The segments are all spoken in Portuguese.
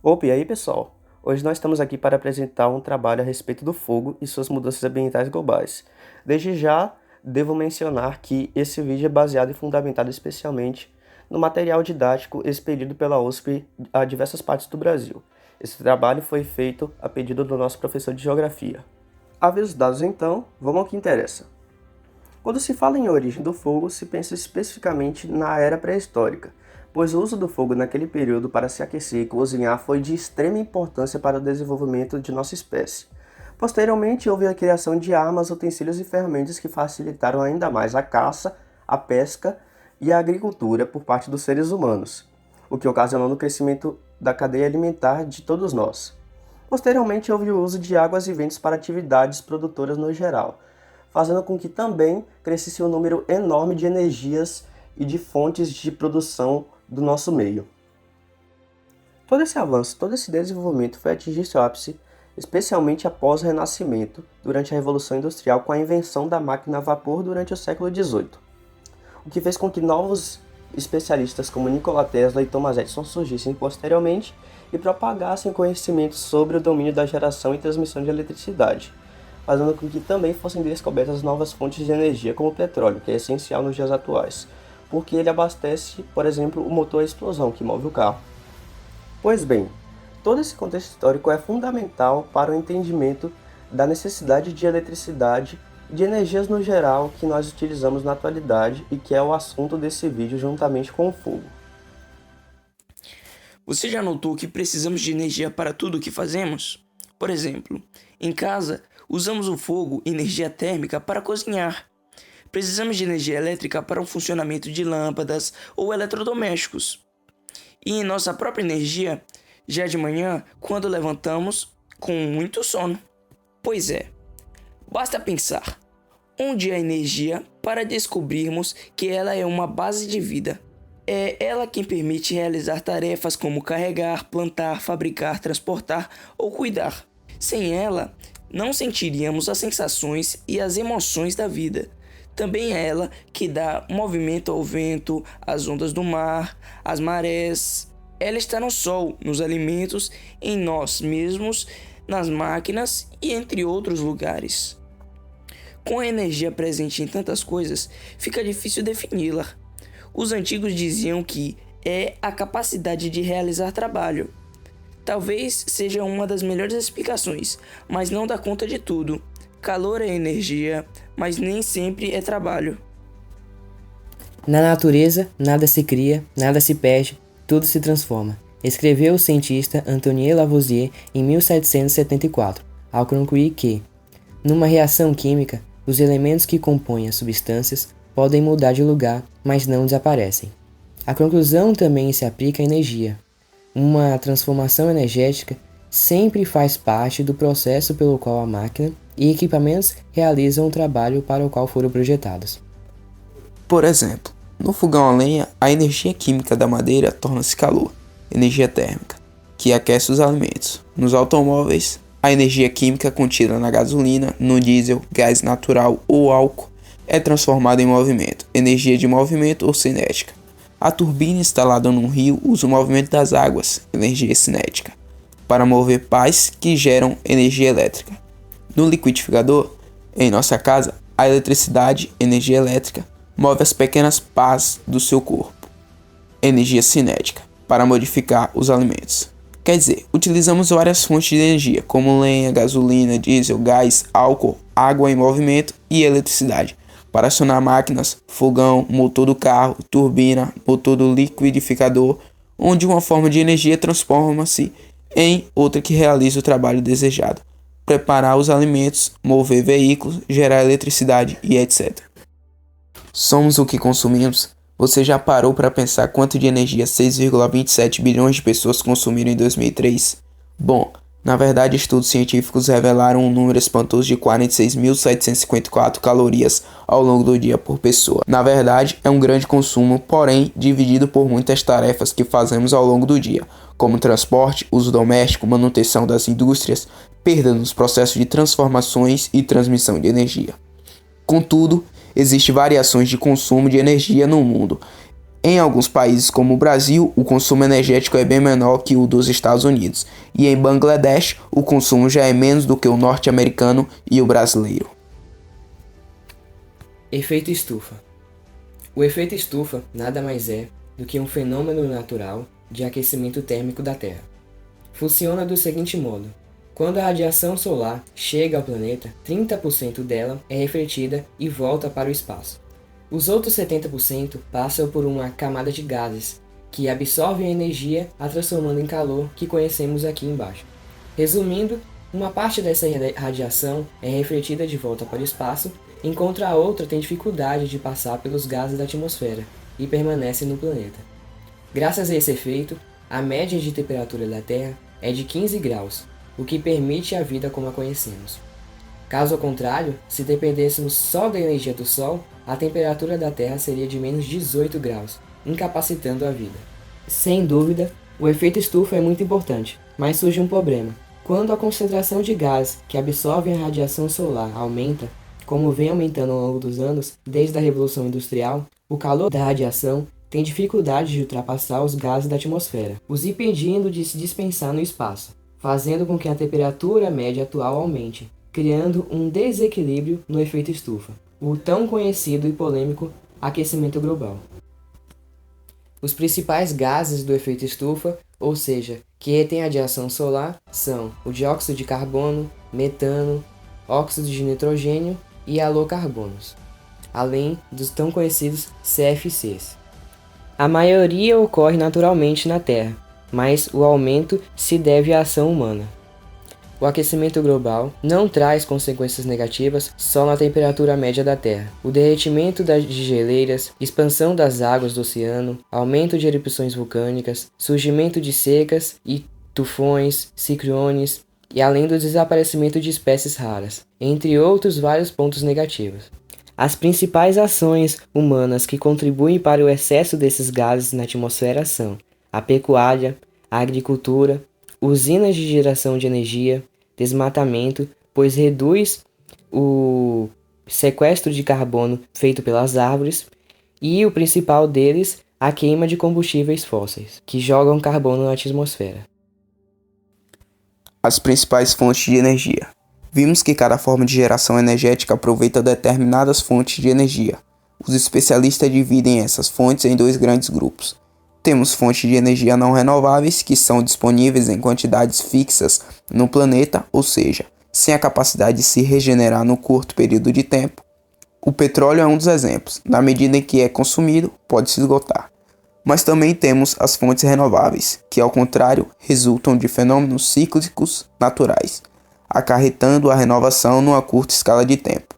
Opa, e aí pessoal? Hoje nós estamos aqui para apresentar um trabalho a respeito do fogo e suas mudanças ambientais globais. Desde já, devo mencionar que esse vídeo é baseado e fundamentado especialmente no material didático expelido pela USP a diversas partes do Brasil. Esse trabalho foi feito a pedido do nosso professor de Geografia. Avisos dados então, vamos ao que interessa. Quando se fala em origem do fogo, se pensa especificamente na era pré-histórica, pois o uso do fogo naquele período para se aquecer e cozinhar foi de extrema importância para o desenvolvimento de nossa espécie. Posteriormente, houve a criação de armas, utensílios e ferramentas que facilitaram ainda mais a caça, a pesca e a agricultura por parte dos seres humanos, o que ocasionou o crescimento da cadeia alimentar de todos nós. Posteriormente, houve o uso de águas e ventos para atividades produtoras no geral, fazendo com que também crescesse um número enorme de energias e de fontes de produção do nosso meio. Todo esse avanço, todo esse desenvolvimento foi atingir seu ápice, especialmente após o Renascimento, durante a Revolução Industrial com a invenção da máquina a vapor durante o século XVIII, o que fez com que novos especialistas como Nikola Tesla e Thomas Edison surgissem posteriormente e propagassem conhecimentos sobre o domínio da geração e transmissão de eletricidade, fazendo com que também fossem descobertas novas fontes de energia como o petróleo, que é essencial nos dias atuais, porque ele abastece, por exemplo, o motor a explosão que move o carro. Pois bem, todo esse contexto histórico é fundamental para o entendimento da necessidade de eletricidade e de energias no geral que nós utilizamos na atualidade e que é o assunto desse vídeo juntamente com o fogo. Você já notou que precisamos de energia para tudo o que fazemos? Por exemplo, em casa, usamos o fogo e energia térmica para cozinhar. Precisamos de energia elétrica para o funcionamento de lâmpadas ou eletrodomésticos. E em nossa própria energia, já de manhã, quando levantamos com muito sono. Pois é, basta pensar, onde há energia para descobrirmos que ela é uma base de vida. É ela quem permite realizar tarefas como carregar, plantar, fabricar, transportar ou cuidar. Sem ela, não sentiríamos as sensações e as emoções da vida. Também é ela que dá movimento ao vento, às ondas do mar, às marés. Ela está no sol, nos alimentos, em nós mesmos, nas máquinas e entre outros lugares. Com a energia presente em tantas coisas, fica difícil defini-la. Os antigos diziam que é a capacidade de realizar trabalho. Talvez seja uma das melhores explicações, mas não dá conta de tudo. Calor é energia, mas nem sempre é trabalho. Na natureza, nada se cria, nada se perde, tudo se transforma, escreveu o cientista Antoine Lavoisier em 1774, ao concluir que, numa reação química, os elementos que compõem as substâncias podem mudar de lugar, mas não desaparecem. A conclusão também se aplica à energia. Uma transformação energética sempre faz parte do processo pelo qual a máquina e equipamentos realizam o trabalho para o qual foram projetados. Por exemplo, no fogão a lenha, a energia química da madeira torna-se calor, energia térmica, que aquece os alimentos. Nos automóveis, a energia química contida na gasolina, no diesel, gás natural ou álcool é transformada em movimento, energia de movimento ou cinética. A turbina instalada num rio usa o movimento das águas, energia cinética, para mover pás que geram energia elétrica. No liquidificador, em nossa casa, a eletricidade, energia elétrica, move as pequenas pás do seu corpo, energia cinética, para modificar os alimentos. Quer dizer, utilizamos várias fontes de energia, como lenha, gasolina, diesel, gás, álcool, água em movimento e eletricidade, para acionar máquinas, fogão, motor do carro, turbina, motor do liquidificador, onde uma forma de energia transforma-se em outra que realiza o trabalho desejado, preparar os alimentos, mover veículos, gerar eletricidade e etc. Somos o que consumimos. Você já parou para pensar quanto de energia 6,27 bilhões de pessoas consumiram em 2003? Bom, na verdade, estudos científicos revelaram um número espantoso de 46.754 calorias ao longo do dia por pessoa. Na verdade, é um grande consumo, porém dividido por muitas tarefas que fazemos ao longo do dia, como transporte, uso doméstico, manutenção das indústrias, perda nos processos de transformações e transmissão de energia. Contudo, existem variações de consumo de energia no mundo, Em alguns países como o Brasil, o consumo energético é bem menor que o dos Estados Unidos, e em Bangladesh, o consumo já é menos do que o norte-americano e o brasileiro. Efeito estufa. O efeito estufa nada mais é do que um fenômeno natural de aquecimento térmico da Terra. Funciona do seguinte modo: quando a radiação solar chega ao planeta, 30% dela é refletida e volta para o espaço. Os outros 70% passam por uma camada de gases, que absorvem a energia, a transformando em calor que conhecemos aqui embaixo. Resumindo, uma parte dessa radiação é refletida de volta para o espaço, enquanto a outra tem dificuldade de passar pelos gases da atmosfera e permanece no planeta. Graças a esse efeito, a média de temperatura da Terra é de 15 graus, o que permite a vida como a conhecemos. Caso contrário, se dependêssemos só da energia do Sol, a temperatura da Terra seria de menos 18 graus, incapacitando a vida. Sem dúvida, o efeito estufa é muito importante, mas surge um problema. Quando a concentração de gases que absorvem a radiação solar aumenta, como vem aumentando ao longo dos anos, desde a Revolução Industrial, o calor da radiação tem dificuldade de ultrapassar os gases da atmosfera, os impedindo de se dispensar no espaço, fazendo com que a temperatura média atual aumente, criando um desequilíbrio no efeito estufa, o tão conhecido e polêmico aquecimento global. Os principais gases do efeito estufa, ou seja, que retêm a radiação solar, são o dióxido de carbono, metano, óxido de nitrogênio e halocarbonos, além dos tão conhecidos CFCs. A maioria ocorre naturalmente na Terra, mas o aumento se deve à ação humana. O aquecimento global não traz consequências negativas só na temperatura média da Terra. O derretimento de geleiras, expansão das águas do oceano, aumento de erupções vulcânicas, surgimento de secas e tufões, ciclones, e além do desaparecimento de espécies raras, entre outros vários pontos negativos. As principais ações humanas que contribuem para o excesso desses gases na atmosfera são a pecuária, a agricultura, usinas de geração de energia, desmatamento, pois reduz o sequestro de carbono feito pelas árvores, e o principal deles, a queima de combustíveis fósseis, que jogam carbono na atmosfera. As principais fontes de energia. Vimos que cada forma de geração energética aproveita determinadas fontes de energia. Os especialistas dividem essas fontes em dois grandes grupos. Temos fontes de energia não renováveis, que são disponíveis em quantidades fixas no planeta, ou seja, sem a capacidade de se regenerar no curto período de tempo. O petróleo é um dos exemplos. Na medida em que é consumido, pode se esgotar. Mas também temos as fontes renováveis, que ao contrário, resultam de fenômenos cíclicos naturais, acarretando a renovação numa curta escala de tempo.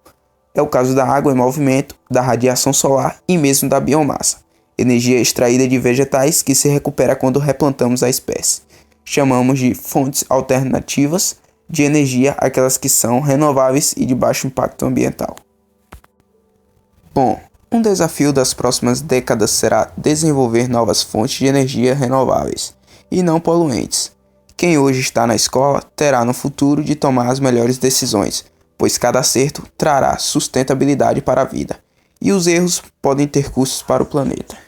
É o caso da água em movimento, da radiação solar e mesmo da biomassa, energia extraída de vegetais que se recupera quando replantamos a espécie. Chamamos de fontes alternativas de energia aquelas que são renováveis e de baixo impacto ambiental. Bom, um desafio das próximas décadas será desenvolver novas fontes de energia renováveis e não poluentes. Quem hoje está na escola terá no futuro de tomar as melhores decisões, pois cada acerto trará sustentabilidade para a vida, e os erros podem ter custos para o planeta.